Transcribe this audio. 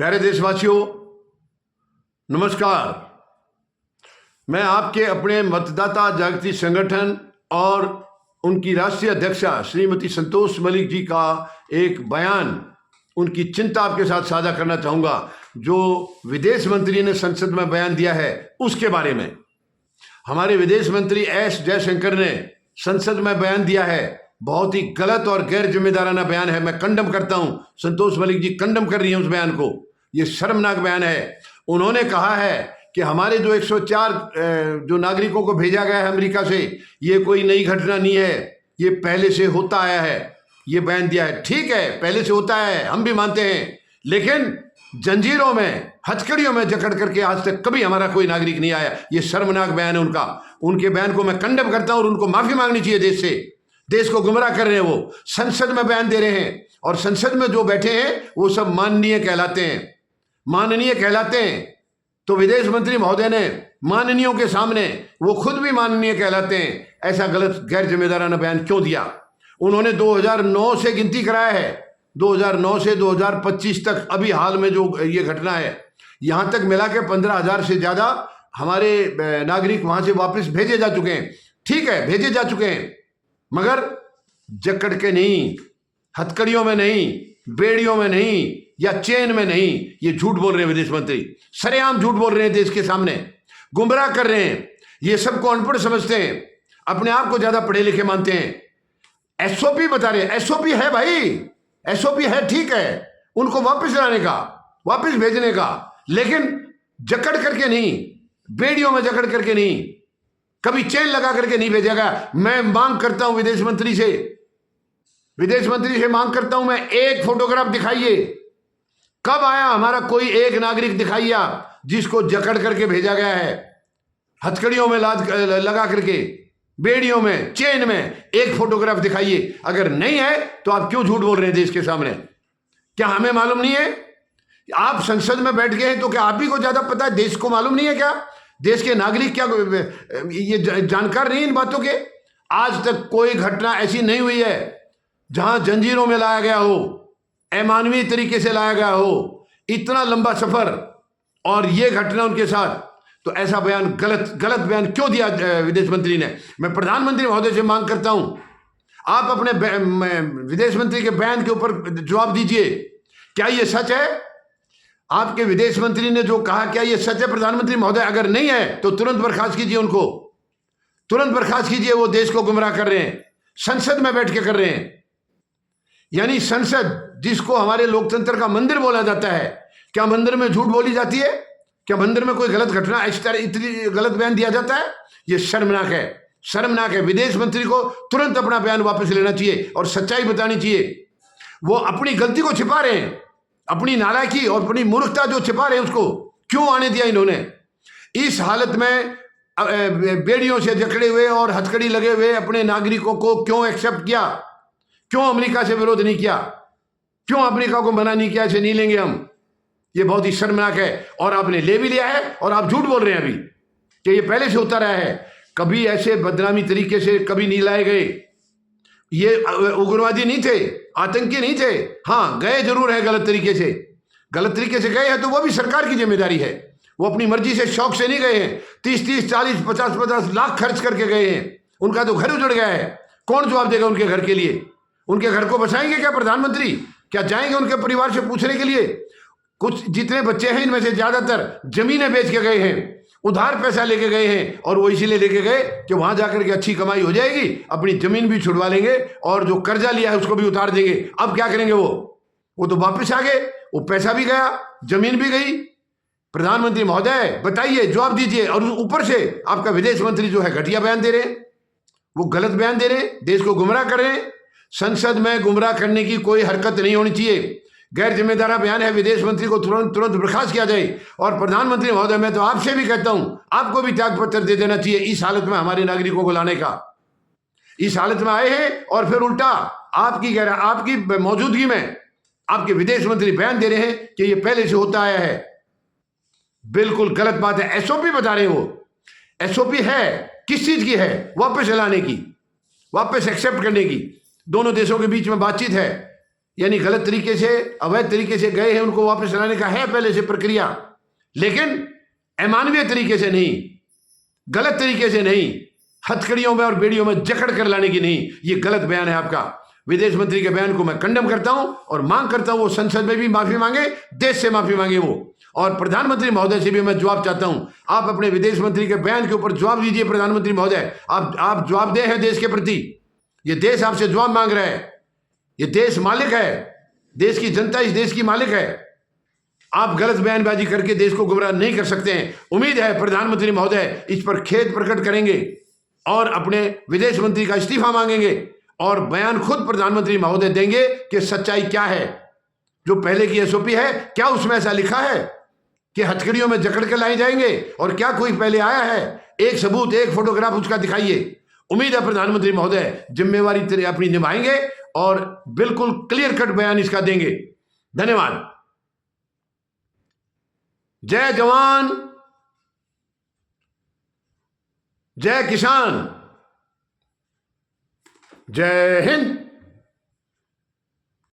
प्यारे देशवासियों, नमस्कार। मैं आपके अपने मतदाता जागृति संगठन और उनकी राष्ट्रीय अध्यक्षा श्रीमती संतोष मलिक जी का एक बयान, उनकी चिंता आपके साथ साझा करना चाहूँगा। जो विदेश मंत्री ने संसद में बयान दिया है उसके बारे में। हमारे विदेश मंत्री एस जयशंकर ने संसद में बयान दिया है, बहुत ही गलत और गैर जिम्मेदाराना बयान है। मैं कंडम करता हूं, संतोष मलिक जी कंडम कर रही हैं उस बयान को। ये शर्मनाक बयान है। उन्होंने कहा है कि हमारे जो 104 जो नागरिकों को भेजा गया है अमेरिका से, ये कोई नई घटना नहीं है, ये पहले से होता आया है। ये बयान दिया है, ठीक है, पहले से होता है, हम भी मानते हैं, लेकिन जंजीरों में, हथकड़ियों में जकड़ करके आज तक कभी हमारा कोई नागरिक नहीं आया। ये शर्मनाक बयान है उनका। उनके बयान को मैं कंडम करता हूं और उनको माफी मांगनी चाहिए देश से। देश को गुमराह कर रहे हैं, वो संसद में बयान दे रहे हैं और संसद में जो बैठे हैं वो सब माननीय कहलाते हैं, माननीय कहलाते हैं। तो विदेश मंत्री महोदय ने माननीयों के सामने वो खुद भी माननीय कहलाते हैं, ऐसा गलत गैर जिम्मेदाराना बयान क्यों दिया? उन्होंने 2009 से गिनती कराया है, 2009 से 2025 तक, अभी हाल में जो ये घटना है, यहां तक मिला के 15,000 से ज्यादा हमारे नागरिक वहां से वापस भेजे जा चुके हैं। ठीक है, भेजे जा चुके हैं, मगर जकड़ के नहीं, हथकड़ियों में नहीं, बेड़ियों में नहीं, या चेन में नहीं। ये झूठ बोल रहे हैं विदेश मंत्री, सरेआम झूठ बोल रहे हैं, देश के सामने गुमराह कर रहे हैं। ये सबको अनपढ़ समझते हैं, अपने आप को ज्यादा पढ़े लिखे मानते हैं। एसओपी बता रहे हैं, एसओपी है भाई, एसओपी है, ठीक है, उनको वापस लाने का, वापस भेजने का, लेकिन जकड़ करके नहीं, बेड़ियों में जकड़ करके नहीं, कभी चेन लगा करके नहीं भेजेगा। मैं मांग करता हूं विदेश मंत्री से, विदेश मंत्री से मांग करता हूं, मैं एक फोटोग्राफ दिखाइए, कब आया हमारा कोई एक नागरिक दिखाइए आप जिसको जकड़ करके भेजा गया है, हथकड़ियों में लाद लगा करके, बेड़ियों में, चेन में, एक फोटोग्राफ दिखाइए। अगर नहीं है तो आप क्यों झूठ बोल रहे हैं देश के सामने? क्या हमें मालूम नहीं है? आप संसद में बैठ गए हैं तो क्या आप ही को ज्यादा पता है? देश को मालूम नहीं है क्या? देश के नागरिक क्या ये जानकार नहीं इन बातों के? आज तक कोई घटना ऐसी नहीं हुई है जहां जंजीरों में लाया गया हो, अमानवीय तरीके से लाया गया हो, इतना लंबा सफर, और ये घटना उनके साथ। तो ऐसा बयान, गलत बयान क्यों दिया विदेश मंत्री ने? मैं प्रधानमंत्री महोदय से मांग करता हूं, आप अपने विदेश मंत्री के बयान के ऊपर जवाब दीजिए। क्या ये सच है? आपके विदेश मंत्री ने जो कहा, क्या ये सच है प्रधानमंत्री महोदय? अगर नहीं है तो तुरंत बर्खास्त कीजिए उनको, तुरंत बर्खास्त कीजिए। वो देश को गुमराह कर रहे हैं, संसद में बैठ के कर रहे हैं। यानी संसद, जिसको हमारे लोकतंत्र का मंदिर बोला जाता है, क्या मंदिर में झूठ बोली जाती है? क्या मंदिर में कोई गलत घटना, इस तरह इतनी गलत बयान दिया जाता है? ये शर्मनाक है, शर्मनाक है। विदेश मंत्री को तुरंत अपना बयान वापस लेना चाहिए और सच्चाई बतानी चाहिए। वो अपनी गलती को छिपा रहे हैं, अपनी नालायकी और अपनी मूर्खता जो छिपा रहे हैं, उसको क्यों आने दिया इन्होंने? इस हालत में बेड़ियों से जकड़े हुए और हथकड़ी लगे हुए अपने नागरिकों को क्यों एक्सेप्ट किया? क्यों अमेरिका से विरोध नहीं किया? क्यों अमेरिका को मना नहीं किया, ऐसे नहीं लेंगे हम? ये बहुत ही शर्मनाक है। और आपने ले भी लिया है और आप झूठ बोल रहे हैं अभी कि ये पहले से होता रहा है। कभी ऐसे बदनामी तरीके से कभी नहीं लाए गए। ये उग्रवादी नहीं थे, आतंकी नहीं थे। हाँ, गए जरूर है गलत तरीके से, गलत तरीके से गए हैं तो वो भी सरकार की जिम्मेदारी है। वो अपनी मर्जी से, शौक से नहीं गए हैं। 30-30, 40, 50-50 लाख खर्च करके गए हैं। उनका तो घर उजड़ गया है। कौन जवाब देगा उनके घर के लिए? उनके घर को बचाएंगे क्या प्रधानमंत्री? क्या जाएंगे उनके परिवार से पूछने के लिए? कुछ जितने बच्चे हैं इनमें से ज्यादातर जमीनें बेच के गए हैं, उधार पैसा लेके गए हैं, और वो इसीलिए लेके गए कि वहां जाकर के अच्छी कमाई हो जाएगी, अपनी जमीन भी छुड़वा लेंगे और जो कर्जा लिया है उसको भी उतार देंगे। अब क्या करेंगे? वो तो वापस आ गए, वो पैसा भी गया, जमीन भी गई। प्रधानमंत्री महोदय बताइए, जवाब दीजिए। और ऊपर से आपका विदेश मंत्री जो है घटिया बयान दे रहे हैं, वो गलत बयान दे रहे हैं, देश को गुमराह कर रहे हैं। संसद में गुमराह करने की कोई हरकत नहीं होनी चाहिए। गैर जिम्मेदार बयान है, विदेश मंत्री को तुरंत बर्खास्त किया जाए। और प्रधानमंत्री महोदय, मैं तो आपसे भी कहता हूं, आपको भी त्याग पत्र दे देना चाहिए इस हालत में हमारे नागरिकों को लाने का। इस हालत में आए हैं और फिर उल्टा आपकी मौजूदगी में आपके विदेश मंत्री बयान दे रहे हैं कि ये पहले से होता आया है। बिल्कुल गलत बात है। एसओपी बता रहे हैं वो। एसओपी है, किस चीज की है? वापस लाने की, वापस एक्सेप्ट करने की। दोनों देशों के बीच में बातचीत है, यानी गलत तरीके से, अवैध तरीके से गए हैं, उनको वापस लाने का है पहले से प्रक्रिया, लेकिन अमानवीय तरीके से नहीं, गलत तरीके से नहीं, हथकड़ियों में और बेड़ियों में जकड़ कर लाने की नहीं। ये गलत बयान है आपका। विदेश मंत्री के बयान को मैं कंडेम करता हूं और मांग करता हूं वो संसद में भी माफी मांगे, देश से माफी मांगे वो, और प्रधानमंत्री महोदय से भी मैं जवाब चाहता हूं। आप अपने विदेश मंत्री के बयान के ऊपर जवाब दीजिए। प्रधानमंत्री महोदय, आप जवाबदेह हैं देश के प्रति। ये देश आपसे जवाब मांग रहा है। ये देश मालिक है, देश की जनता इस देश की मालिक है। आप गलत बयानबाजी करके देश को गुमराह नहीं कर सकते हैं। उम्मीद है प्रधानमंत्री महोदय इस पर खेद प्रकट करेंगे और अपने विदेश मंत्री का इस्तीफा मांगेंगे और बयान खुद प्रधानमंत्री महोदय देंगे कि सच्चाई क्या है। जो पहले की एसओपी है, क्या उसमें ऐसा लिखा है कि हथकड़ियों में जकड़ कर लाए जाएंगे? और क्या कोई पहले आया है? एक सबूत, एक फोटोग्राफ उसका दिखाइए। उम्मीद है प्रधानमंत्री महोदय जिम्मेवारी अपनी निभाएंगे और बिल्कुल क्लियर कट बयान इसका देंगे। धन्यवाद। जय जवान, जय किसान, जय हिंद।